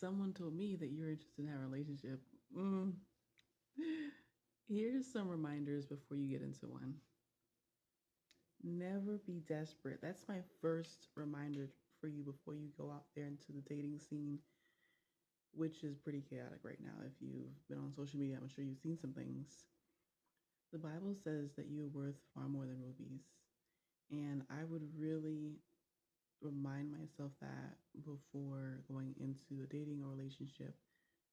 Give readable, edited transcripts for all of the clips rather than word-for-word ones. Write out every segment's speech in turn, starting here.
someone told me that you're interested in having a relationship. Mm. Here's some reminders before you get into one. Never be desperate. That's my first reminder for you before you go out there into the dating scene, which is pretty chaotic right now. If you've been on social media, I'm sure you've seen some things. The Bible says that you're worth far more than rubies. And I would really remind myself that before going into a dating or relationship,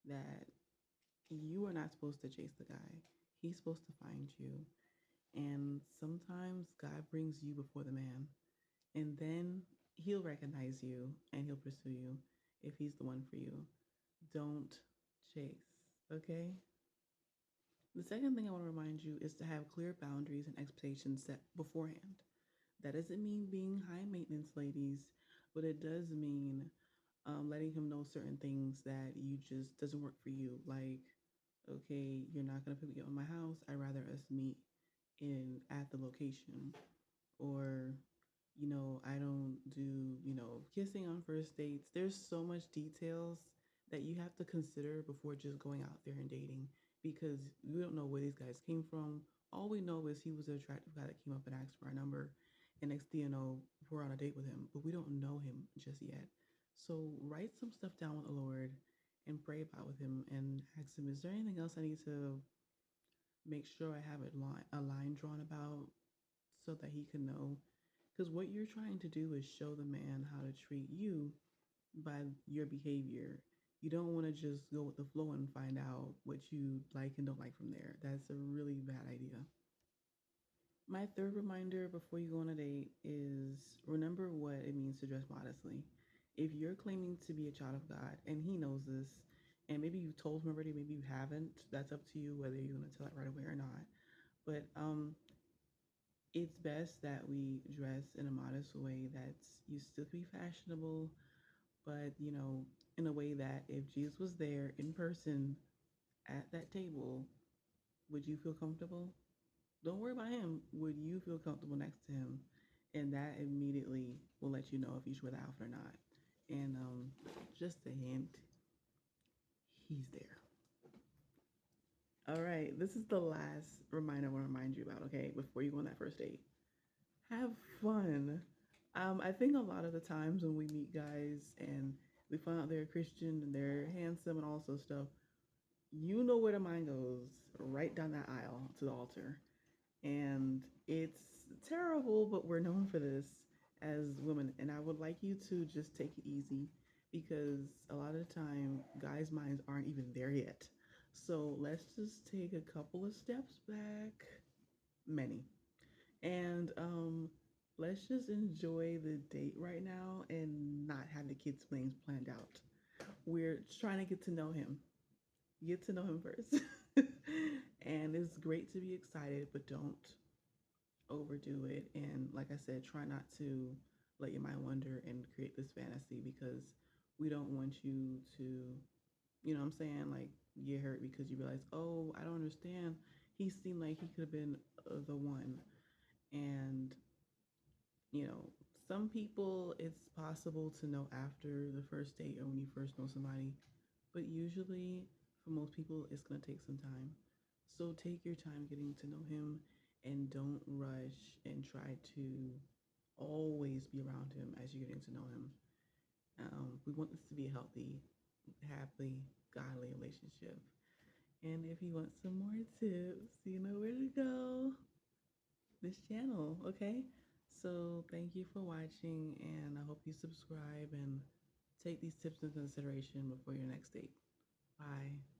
that you are not supposed to chase the guy. He's supposed to find you. And sometimes God brings you before the man. And then he'll recognize you and he'll pursue you if he's the one for you. Don't chase, okay? The second thing I want to remind you is to have clear boundaries and expectations set beforehand. That doesn't mean being high maintenance, ladies, but it does mean letting him know certain things that you just doesn't work for you. Like, okay, you're not gonna pick me up in my house. I'd rather us meet in at the location, or I don't do kissing on first dates. There's so much details that you have to consider before just going out there and dating, because we don't know where these guys came from. All we know is he was an attractive guy that came up and asked for our number, and next thing you know, we're on a date with him, but we don't know him just yet. So write some stuff down with the Lord and pray about with him and ask him, is there anything else I need to make sure I have a line drawn about so that he can know? Because what you're trying to do is show the man how to treat you by your behavior. You don't want to just go with the flow and find out what you like and don't like from there. That's a really bad idea. My third reminder before you go on a date is remember what it means to dress modestly. If you're claiming to be a child of God and he knows this, and maybe you told him already, maybe you haven't, that's up to you whether you're going to tell it right away or not. But it's best that we dress in a modest way that's you still be fashionable, but in a way that if Jesus was there in person at that table, would you feel comfortable? Don't worry about him. Would you feel comfortable next to him? And that immediately will let you know if you should wear the outfit or not. And just a hint, he's there. All right, this is the last reminder I want to remind you about, okay, before you go on that first date. Have fun. I think a lot of the times when we meet guys and we find out they're Christian and they're handsome and all sorts of stuff, you know where the mind goes, right down that aisle to the altar. And it's terrible, but we're known for this as women. And I would like you to just take it easy, because a lot of the time, guys' minds aren't even there yet. So let's just take a couple of steps back, many, and let's just enjoy the date right now and not have the kids' plans planned out. We're trying to get to know him first. And it's great to be excited, but don't overdo it. And like I said, try not to let your mind wander and create this fantasy, because we don't want you to, what I'm saying, like get hurt because you realize, oh, I don't understand. He seemed like he could have been the one. And, you know, some people it's possible to know after the first date or when you first know somebody, but usually for most people, it's going to take some time. So take your time getting to know him and don't rush and try to always be around him as you're getting to know him. We want this to be a healthy, happy, godly relationship. And if you want some more tips, you know where to go. This channel, okay? So thank you for watching, and I hope you subscribe and take these tips into consideration before your next date. Bye.